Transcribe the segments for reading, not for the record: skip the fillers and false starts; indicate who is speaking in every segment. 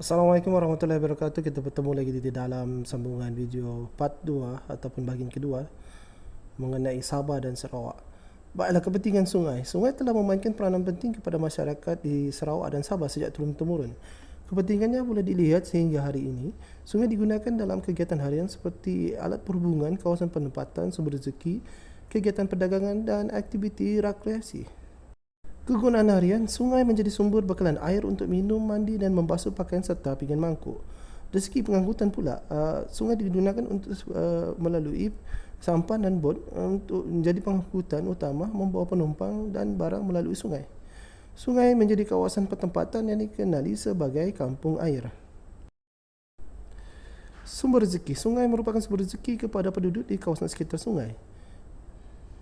Speaker 1: Assalamualaikum warahmatullahi wabarakatuh. Kita bertemu lagi di dalam sambungan video part 2 ataupun bahagian kedua mengenai Sabah dan Sarawak. Baiklah, kepentingan sungai. Sungai telah memainkan peranan penting kepada masyarakat di Sarawak dan Sabah sejak turun-temurun. Kepentingannya boleh dilihat sehingga hari ini. Sungai digunakan dalam kegiatan harian seperti alat perhubungan, kawasan penempatan, sumber rezeki, kegiatan perdagangan dan aktiviti rekreasi. Kegunaan harian, sungai menjadi sumber bekalan air untuk minum, mandi dan membasuh pakaian serta pinggan mangkuk. Dari segi pengangkutan pula, sungai digunakan untuk melalui sampan dan bot untuk menjadi pengangkutan utama membawa penumpang dan barang melalui sungai. Sungai menjadi kawasan pertempatan yang dikenali sebagai kampung air. Sumber rezeki, sungai merupakan sumber rezeki kepada penduduk di kawasan sekitar sungai.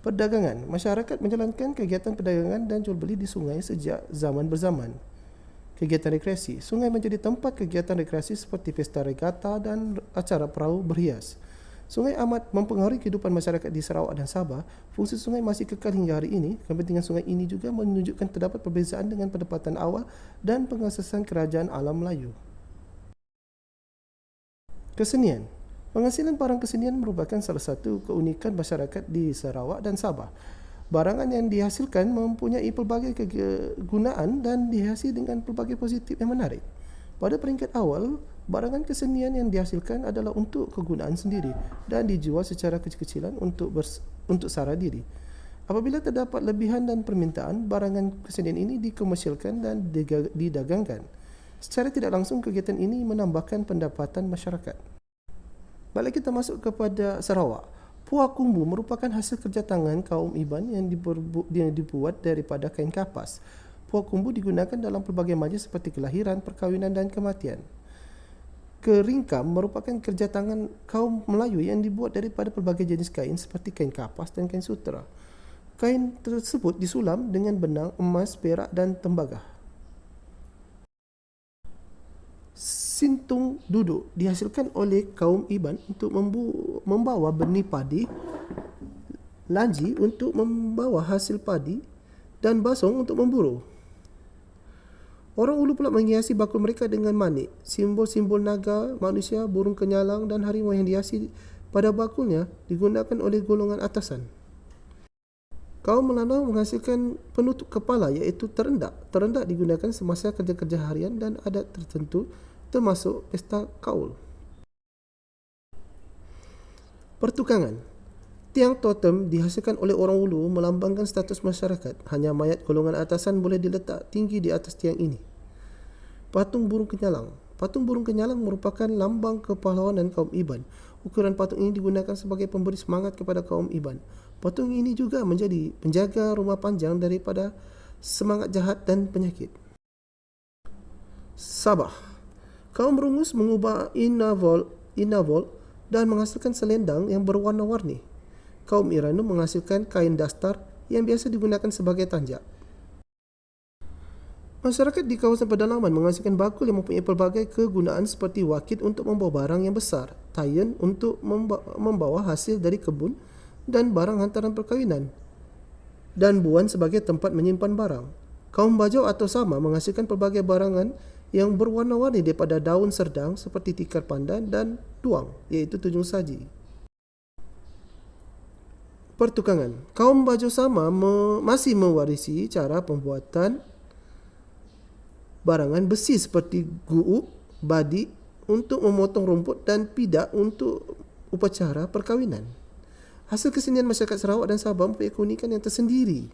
Speaker 1: Perdagangan, masyarakat menjalankan kegiatan perdagangan dan jual beli di sungai sejak zaman berzaman. Kegiatan rekreasi, sungai menjadi tempat kegiatan rekreasi seperti pesta regata dan acara perahu berhias. Sungai amat mempengaruhi kehidupan masyarakat di Sarawak dan Sabah. Fungsi sungai masih kekal hingga hari ini. Kepentingan sungai ini juga menunjukkan terdapat perbezaan dengan pendapatan awal dan pengasasan kerajaan alam Melayu. Kesenian, penghasilan barang kesenian merupakan salah satu keunikan masyarakat di Sarawak dan Sabah. Barangan yang dihasilkan mempunyai pelbagai kegunaan dan dihiasi dengan pelbagai positif yang menarik. Pada peringkat awal, barangan kesenian yang dihasilkan adalah untuk kegunaan sendiri dan dijual secara kecil-kecilan untuk sara diri. Apabila terdapat lebihan dan permintaan, barangan kesenian ini dikomersialkan dan didagangkan. Secara tidak langsung, kegiatan ini menambahkan pendapatan masyarakat. Baiklah, kita masuk kepada Sarawak. Puak kumbu merupakan hasil kerja tangan kaum Iban yang dibuat daripada kain kapas. Puak kumbu digunakan dalam pelbagai majlis seperti kelahiran, perkahwinan dan kematian. Keringkam merupakan kerja tangan kaum Melayu yang dibuat daripada pelbagai jenis kain seperti kain kapas dan kain sutera. Kain tersebut disulam dengan benang, emas, perak dan tembaga. Sintung duduk dihasilkan oleh kaum Iban untuk membawa benih padi, lanji untuk membawa hasil padi dan basong untuk memburu. Orang Ulu pula menghiasi bakul mereka dengan manik, simbol-simbol naga, manusia, burung kenyalang dan harimau yang dihiasi pada bakulnya digunakan oleh golongan atasan. Kaum Melanau menghasilkan penutup kepala iaitu terendak. Terendak digunakan semasa kerja-kerja harian dan adat tertentu termasuk pesta kaul. Pertukangan, tiang totem dihasilkan oleh orang Ulu melambangkan status masyarakat. Hanya mayat golongan atasan boleh diletak tinggi di atas tiang ini. Patung burung kenyalang. Patung burung kenyalang merupakan lambang kepahlawanan kaum Iban. Ukuran patung ini digunakan sebagai pemberi semangat kepada kaum Iban. Patung ini juga menjadi penjaga rumah panjang daripada semangat jahat dan penyakit. Sabah, kaum Rungus mengubah inavol dan menghasilkan selendang yang berwarna-warni. Kaum Iranu menghasilkan kain dastar yang biasa digunakan sebagai tanjak. Masyarakat di kawasan pedalaman menghasilkan bakul yang mempunyai pelbagai kegunaan seperti wakit untuk membawa barang yang besar, tayen untuk membawa hasil dari kebun dan barang hantaran perkahwinan, dan buan sebagai tempat menyimpan barang. Kaum Bajau atau Sama menghasilkan pelbagai barangan yang berwarna-warni daripada daun serdang seperti tikar pandan dan tuang, iaitu tujung saji. Pertukangan, kaum Bajau Sama masih mewarisi cara pembuatan barangan besi seperti guuk, badik untuk memotong rumput dan pidak untuk upacara perkahwinan. Hasil kesenian masyarakat Sarawak dan Sabah mempunyai keunikan yang tersendiri.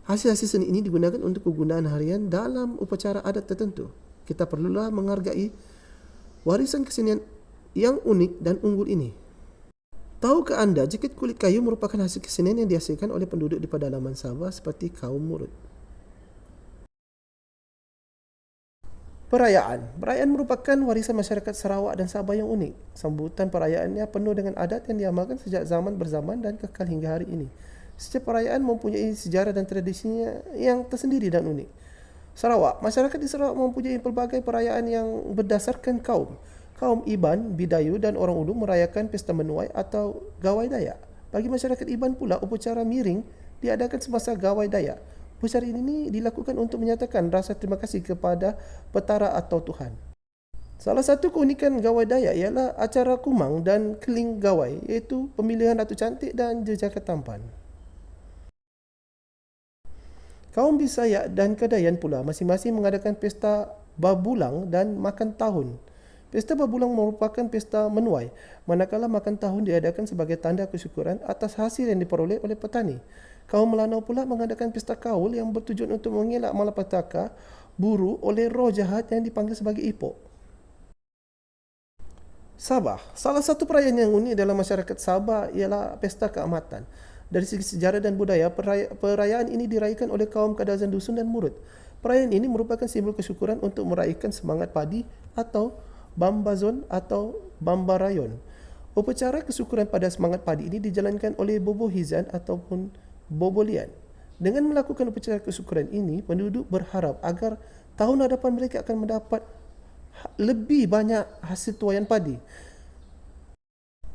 Speaker 1: Hasil-hasil seni ini digunakan untuk kegunaan harian dalam upacara adat tertentu. Kita perlulah menghargai warisan kesenian yang unik dan unggul ini. Tahukah anda jaket kulit kayu merupakan hasil kesenian yang dihasilkan oleh penduduk di pedalaman Sabah seperti kaum Murut? Perayaan merupakan warisan masyarakat Sarawak dan Sabah yang unik. Sambutan perayaannya penuh dengan adat yang diamalkan sejak zaman berzaman dan kekal hingga hari ini. Setiap perayaan mempunyai sejarah dan tradisinya yang tersendiri dan unik. Sarawak, masyarakat di Sarawak mempunyai pelbagai perayaan yang berdasarkan kaum. Kaum Iban, Bidayu dan orang Ulu merayakan pesta menuai atau gawai Dayak. Bagi masyarakat Iban pula, upacara miring diadakan semasa gawai Dayak. Upacara ini dilakukan untuk menyatakan rasa terima kasih kepada petara atau Tuhan. Salah satu keunikan Gawai Dayak ialah acara kumang dan keling gawai, iaitu pemilihan Ratu Cantik dan jejaka tampan. Kaum Bisaya dan Kedayan pula masing-masing mengadakan pesta babulang dan makan tahun. Pesta babulang merupakan pesta menuai, manakala makan tahun diadakan sebagai tanda kesyukuran atas hasil yang diperoleh oleh petani. Kaum Melanau pula mengadakan pesta kaul yang bertujuan untuk mengelak malapetaka buru oleh roh jahat yang dipanggil sebagai ipok. Sabah. Salah satu perayaan yang unik dalam masyarakat Sabah ialah Pesta Keamatan. Dari segi sejarah dan budaya, perayaan ini dirayakan oleh kaum Kadazan Dusun dan Murut. Perayaan ini merupakan simbol kesyukuran untuk meraihkan semangat padi atau Bambazon atau Bambarayon. Upacara kesyukuran pada semangat padi ini dijalankan oleh Bobo Hizan ataupun Bobolian. Dengan melakukan upacara kesyukuran ini, penduduk berharap agar tahun hadapan mereka akan mendapat lebih banyak hasil tuaian padi.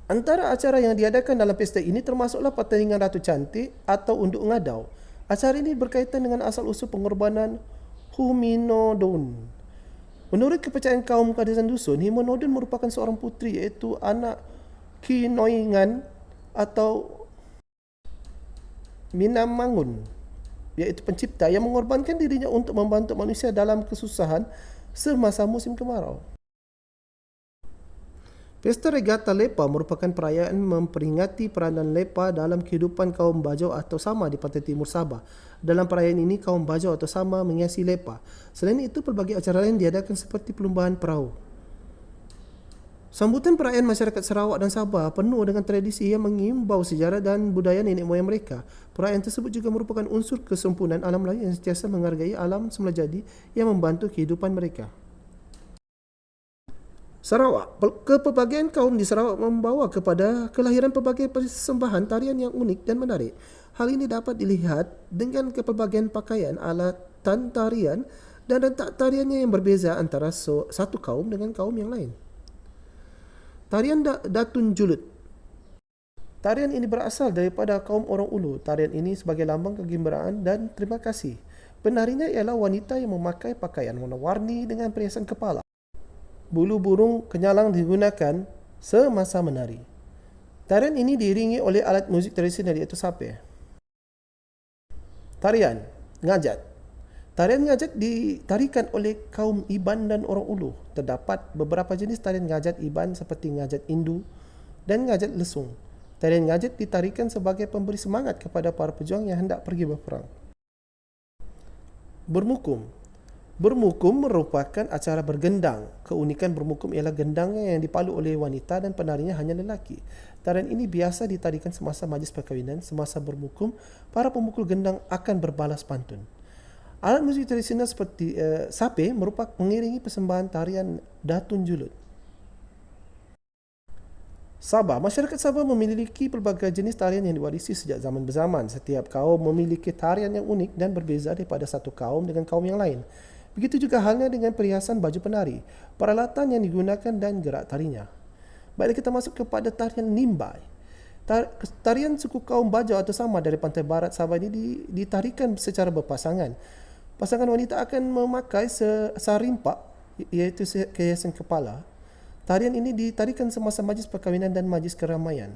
Speaker 1: Antara acara yang diadakan dalam pesta ini termasuklah pertandingan Ratu Cantik atau Unduk Ngadau. Acara ini berkaitan dengan asal-usul pengorbanan Huminodon. Menurut kepercayaan kaum Kadazan Dusun, Huminodon merupakan seorang puteri, iaitu anak Kinoingan atau Minamangun, iaitu pencipta yang mengorbankan dirinya untuk membantu manusia dalam kesusahan semasa musim kemarau. Pesta Regata Lepa merupakan perayaan memperingati peranan Lepa dalam kehidupan kaum Bajau atau Sama di pantai timur Sabah. Dalam perayaan ini, kaum Bajau atau Sama menghiasi Lepa. Selain itu, pelbagai acara lain diadakan seperti perlombaan perahu. Sambutan perayaan masyarakat Sarawak dan Sabah penuh dengan tradisi yang mengimbau sejarah dan budaya nenek moyang mereka. Perayaan tersebut juga merupakan unsur kesempurnaan alam lain yang sentiasa menghargai alam semula jadi yang membantu kehidupan mereka. Sarawak. Kepelbagaian kaum di Sarawak membawa kepada kelahiran pelbagai persembahan tarian yang unik dan menarik. Hal ini dapat dilihat dengan kepelbagaian pakaian, alatan tarian dan rentak tariannya yang berbeza antara satu kaum dengan kaum yang lain. Tarian Datun Julud. Tarian ini berasal daripada kaum orang Ulu. Tarian ini sebagai lambang kegembiraan dan terima kasih. Penarinya ialah wanita yang memakai pakaian warna-warni dengan perhiasan kepala. Bulu burung kenyalang digunakan semasa menari. Tarian ini diiringi oleh alat muzik tradisional iaitu sape. Tarian Ngajat. Tarian Ngajat ditarikan oleh kaum Iban dan orang Ulu. Terdapat beberapa jenis tarian Ngajat Iban seperti Ngajat Indu dan Ngajat Lesung. Tarian Ngajat ditarikan sebagai pemberi semangat kepada para pejuang yang hendak pergi berperang. Bermukum. Bermukum merupakan acara bergendang. Keunikan bermukum ialah gendangnya yang dipalu oleh wanita dan penarinya hanya lelaki. Tarian ini biasa ditarikan semasa majlis perkahwinan. Semasa bermukum, para pemukul gendang akan berbalas pantun. Alat muzik tradisional seperti sape merupakan mengiringi persembahan tarian Datun Julud. Sabah. Masyarakat Sabah memiliki pelbagai jenis tarian yang diwarisi sejak zaman berzaman. Setiap kaum memiliki tarian yang unik dan berbeza daripada satu kaum dengan kaum yang lain. Begitu juga halnya dengan perhiasan baju penari, peralatan yang digunakan dan gerak tarinya. Baiklah, kita masuk kepada tarian Nimbai. Tarian suku kaum Bajau atau Sama dari pantai barat Sabah ini ditarikan secara berpasangan. Pasangan wanita akan memakai sarimpak, iaitu kehiasan kepala. Tarian ini ditarikan semasa majlis perkahwinan dan majlis keramaian.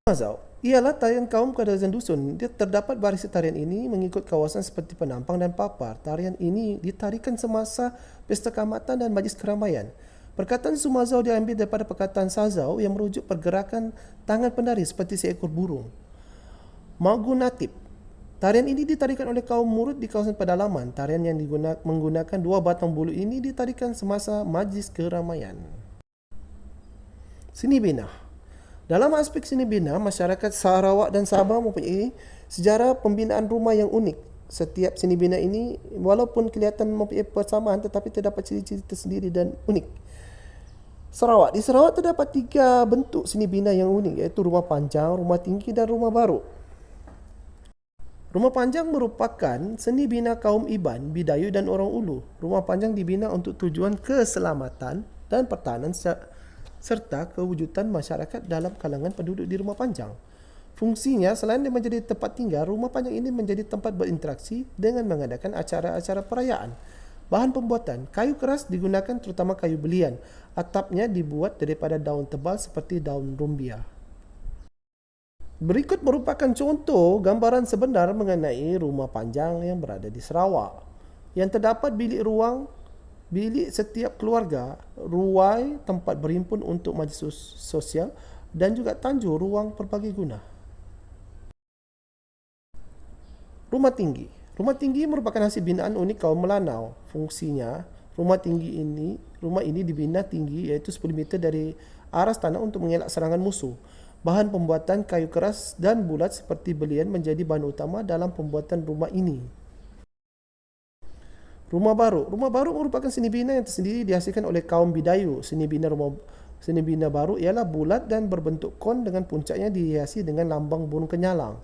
Speaker 1: Mazau ialah tarian kaum Kadazan Dusun. Dia terdapat baris tarian ini mengikut kawasan seperti Penampang dan Papar. Tarian ini ditarikan semasa pesta keamatan dan majlis keramaian. Perkataan Sumazau diambil daripada perkataan Sazau yang merujuk pergerakan tangan penari seperti seekor burung. Magunatip. Tarian ini ditarikan oleh kaum Murut di kawasan pedalaman. Tarian yang menggunakan dua batang bulu ini ditarikan semasa majlis keramaian. Seni Binah. Dalam aspek seni bina, masyarakat Sarawak dan Sabah mempunyai sejarah pembinaan rumah yang unik. Setiap seni bina ini walaupun kelihatan mempunyai persamaan tetapi terdapat ciri-ciri tersendiri dan unik. Di Sarawak terdapat 3 bentuk seni bina yang unik, iaitu rumah panjang, rumah tinggi dan rumah baru. Rumah panjang merupakan seni bina kaum Iban, Bidayu dan orang Ulu. Rumah panjang dibina untuk tujuan keselamatan dan pertahanan serta kewujudan masyarakat dalam kalangan penduduk di rumah panjang. Fungsinya, selain dia menjadi tempat tinggal, rumah panjang ini menjadi tempat berinteraksi dengan mengadakan acara-acara perayaan. Bahan pembuatan, kayu keras digunakan terutama kayu belian. Atapnya dibuat daripada daun tebal seperti daun rumbia. Berikut merupakan contoh gambaran sebenar mengenai rumah panjang yang berada di Sarawak. Yang terdapat bilik ruang, bilik setiap keluarga, ruai tempat berhimpun untuk majlis sosial dan juga tanjur ruang pelbagai guna. Rumah tinggi. Rumah tinggi merupakan hasil binaan unik kaum Melanau. Fungsinya, rumah ini dibina tinggi iaitu 10 meter dari aras tanah untuk mengelak serangan musuh. Bahan pembuatan kayu keras dan bulat seperti belian menjadi bahan utama dalam pembuatan rumah ini. Rumah baru. Rumah baru merupakan seni bina yang tersendiri dihasilkan oleh kaum Bidayu. Seni bina baru ialah bulat dan berbentuk kon dengan puncaknya dihiasi dengan lambang burung kenyalang.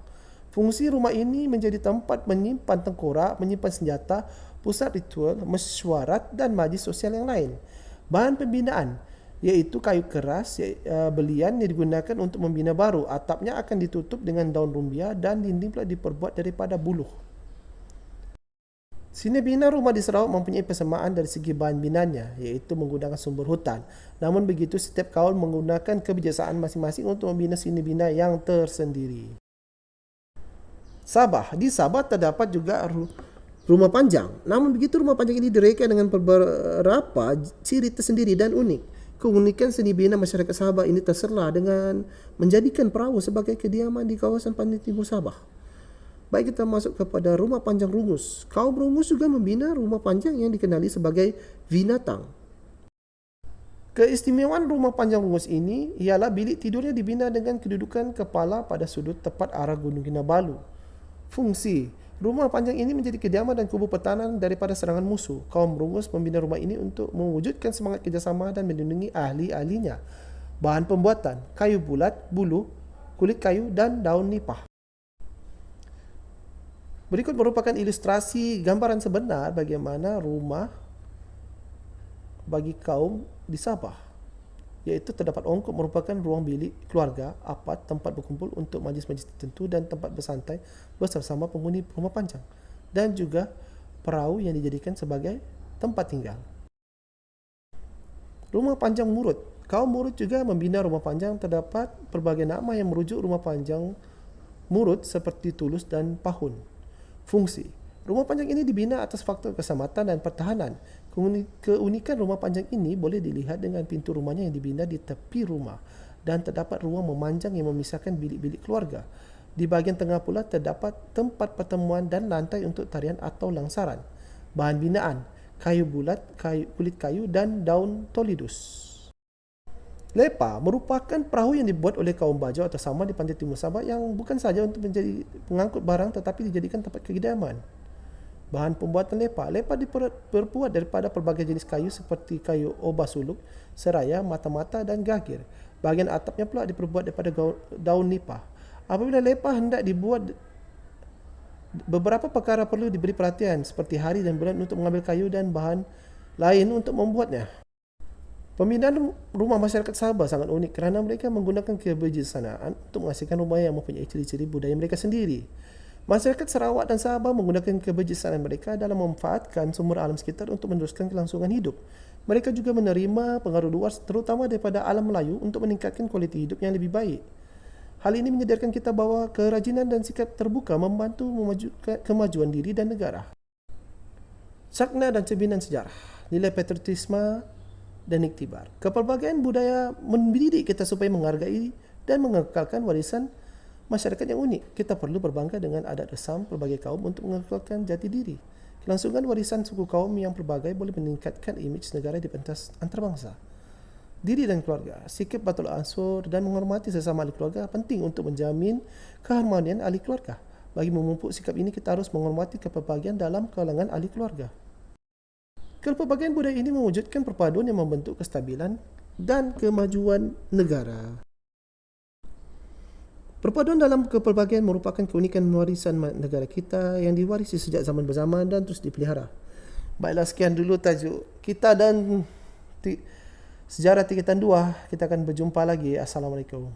Speaker 1: Fungsi rumah ini menjadi tempat menyimpan tengkorak, menyimpan senjata, pusat ritual, mesyuarat dan majlis sosial yang lain. Bahan pembinaan iaitu kayu keras belian yang digunakan untuk membina baru. Atapnya akan ditutup dengan daun rumbia dan dinding pula diperbuat daripada buluh. Seni bina rumah di Sarawak mempunyai persamaan dari segi bahan binanya, iaitu menggunakan sumber hutan. Namun begitu, setiap kaum menggunakan kebiasaan masing-masing untuk membina seni bina yang tersendiri. Sabah. Di Sabah terdapat juga rumah panjang. Namun begitu, rumah panjang ini direka dengan beberapa ciri tersendiri dan unik. Keunikan seni bina masyarakat Sabah ini terserlah dengan menjadikan perahu sebagai kediaman di kawasan pantai timur Sabah. Baik, kita masuk kepada rumah panjang rungus. Kaum rungus juga membina rumah panjang yang dikenali sebagai vinatang. Keistimewaan rumah panjang rungus ini ialah bilik tidurnya dibina dengan kedudukan kepala pada sudut tepat arah Gunung Kinabalu. Fungsi, rumah panjang ini menjadi kediaman dan kubu pertahanan daripada serangan musuh. Kaum rungus membina rumah ini untuk mewujudkan semangat kerjasama dan melindungi ahli-ahlinya. Bahan pembuatan, kayu bulat, buluh, kulit kayu dan daun nipah. Berikut merupakan ilustrasi gambaran sebenar bagaimana rumah bagi kaum di Sabah, iaitu terdapat ongkop merupakan ruang bilik keluarga, apart, tempat berkumpul untuk majlis-majlis tertentu dan tempat bersantai bersama penghuni rumah panjang, dan juga perahu yang dijadikan sebagai tempat tinggal. Rumah panjang murut. Kaum murut juga membina rumah panjang. Terdapat pelbagai nama yang merujuk rumah panjang murut seperti Tulus dan Pahun. Fungsi, rumah panjang ini dibina atas faktor keselamatan dan pertahanan. Keunikan rumah panjang ini boleh dilihat dengan pintu rumahnya yang dibina di tepi rumah dan terdapat ruang memanjang yang memisahkan bilik-bilik keluarga. Di bahagian tengah pula terdapat tempat pertemuan dan lantai untuk tarian atau langsaran. Bahan binaan, kayu bulat, kulit kayu dan daun tolidus. Lepa merupakan perahu yang dibuat oleh kaum Bajau atau Sama di pantai timur Sabah yang bukan saja untuk menjadi pengangkut barang tetapi dijadikan tempat kediaman. Bahan pembuatan lepa. Lepa diperbuat daripada pelbagai jenis kayu seperti kayu obah suluk, seraya, mata-mata dan gagir. Bahagian atapnya pula diperbuat daripada daun nipah. Apabila lepa hendak dibuat, beberapa perkara perlu diberi perhatian seperti hari dan bulan untuk mengambil kayu dan bahan lain untuk membuatnya. Pembinaan rumah masyarakat Sabah sangat unik kerana mereka menggunakan kebijaksanaan untuk menghasilkan rumah yang mempunyai ciri-ciri budaya mereka sendiri. Masyarakat Sarawak dan Sabah menggunakan kebijaksanaan mereka dalam memanfaatkan sumber alam sekitar untuk meneruskan kelangsungan hidup. Mereka juga menerima pengaruh luar terutama daripada alam Melayu untuk meningkatkan kualiti hidup yang lebih baik. Hal ini menyadarkan kita bahawa kerajinan dan sikap terbuka membantu memajukan kemajuan diri dan negara. Sakna dan cerminan sejarah, nilai patriotisme dan iktibar. Kepelbagaian budaya mendidik kita supaya menghargai dan mengekalkan warisan masyarakat yang unik. Kita perlu berbangga dengan adat resam pelbagai kaum untuk mengekalkan jati diri. Kelangsungan warisan suku kaum yang pelbagai boleh meningkatkan imej negara di pentas antarabangsa. Diri dan keluarga, sikap batul ansur dan menghormati sesama ahli keluarga penting untuk menjamin keharmonian ahli keluarga. Bagi memupuk sikap ini, kita harus menghormati kepelbagaian dalam kalangan ahli keluarga. Kepelbagaian budaya ini mewujudkan perpaduan yang membentuk kestabilan dan kemajuan negara. Perpaduan dalam kepelbagaian merupakan keunikan warisan negara kita yang diwarisi sejak zaman berzaman dan terus dipelihara. Baiklah, sekian dulu tajuk kita dan sejarah tingkatan 2. Kita akan berjumpa lagi. Assalamualaikum.